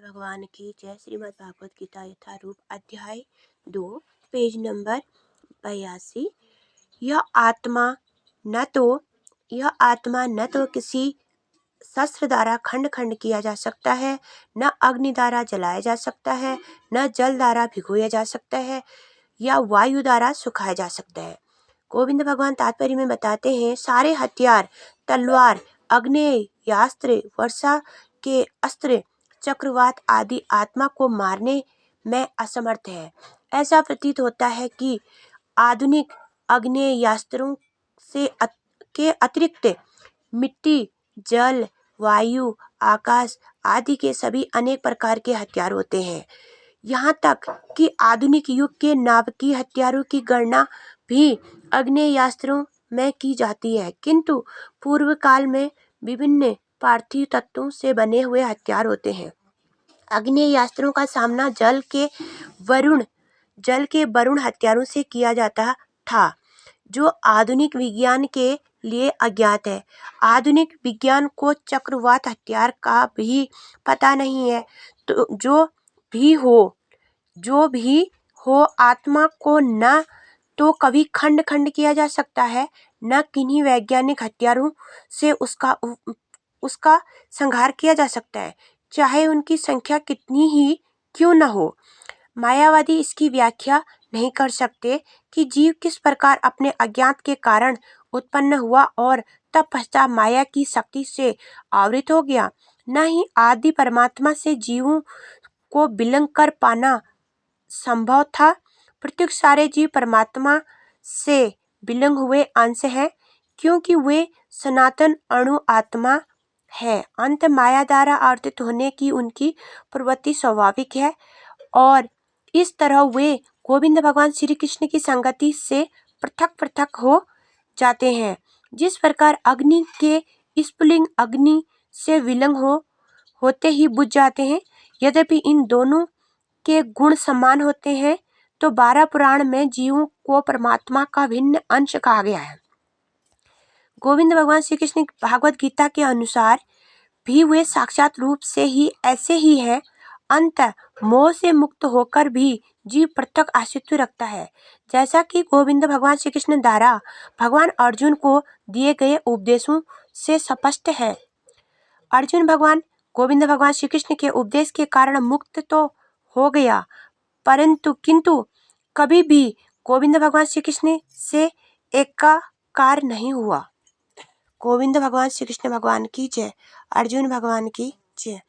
भगवान की जय। श्रीमद् भागवत गीता यथारूप अध्याय 2 पेज नंबर 82। यह आत्मा न तो किसी शस्त्र द्वारा खंड खंड किया जा सकता है, न अग्नि द्वारा जलाया जा सकता है, न जल द्वारा भिगोया जा सकता है, या वायु द्वारा सुखाया जा सकता है। गोविंद भगवान तात्पर्य में बताते हैं, सारे हथियार, तलवार, आग्नेयास्त्र, वर्षा के अस्त्र, चक्रवात आदि आत्मा को मारने में असमर्थ है। ऐसा प्रतीत होता है कि आधुनिक आग्नेयास्त्रों के अतिरिक्त मिट्टी, जल, वायु, आकाश आदि के सभी अनेक प्रकार के हथियार होते हैं। यहाँ तक कि आधुनिक युग के नाभिकीय हथियारों की गणना भी आग्नेयास्त्रों में की जाती है, किंतु पूर्व काल में विभिन्न पार्थिव तत्वों से बने हुए हथियार होते हैं। आग्नेयास्त्रों का सामना जल के वरुण हथियारों से किया जाता था, जो आधुनिक विज्ञान के लिए अज्ञात है। आधुनिक विज्ञान को चक्रवात हथियार का भी पता नहीं है। तो जो भी हो आत्मा को न तो कभी खंड खंड किया जा सकता है, न किन्हीं वैज्ञानिक हथियारों से उसका संहार किया जा सकता है, चाहे उनकी संख्या कितनी ही क्यों न हो। मायावादी इसकी व्याख्या नहीं कर सकते कि जीव किस प्रकार अपने अज्ञात के कारण उत्पन्न हुआ और तब पश्चात माया की शक्ति से आवृत हो गया। न ही आदि परमात्मा से जीवों को विलग कर पाना संभव था। प्रत्येक सारे जीव परमात्मा से विलग हुए अंश हैं, क्योंकि वे सनातन अणु आत्मा है। अंत माया द्वारा आवर्तित होने की उनकी प्रवृत्ति स्वाभाविक है, और इस तरह वे गोविंद भगवान श्री कृष्ण की संगति से पृथक पृथक हो जाते हैं। जिस प्रकार अग्नि के स्फुलिंग अग्नि से विलग होते ही बुझ जाते हैं, यद्यपि इन दोनों के गुण समान होते हैं, तो 12 पुराण में जीवों को परमात्मा का भिन्न अंश कहा गया है। गोविंद भगवान श्री कृष्ण भागवत गीता के अनुसार भी वे साक्षात रूप से ही ऐसे ही हैं। अंत मोह से मुक्त होकर भी जीव पृथक अस्तित्व रखता है, जैसा कि गोविंद भगवान श्री कृष्ण द्वारा भगवान अर्जुन को दिए गए उपदेशों से स्पष्ट है। अर्जुन गोविंद भगवान श्री कृष्ण के उपदेश के कारण मुक्त तो हो गया, किंतु कभी भी गोविंद भगवान श्री कृष्ण से एकाकार नहीं हुआ। गोविंद भगवान श्री कृष्ण भगवान की जय। अर्जुन भगवान की जय।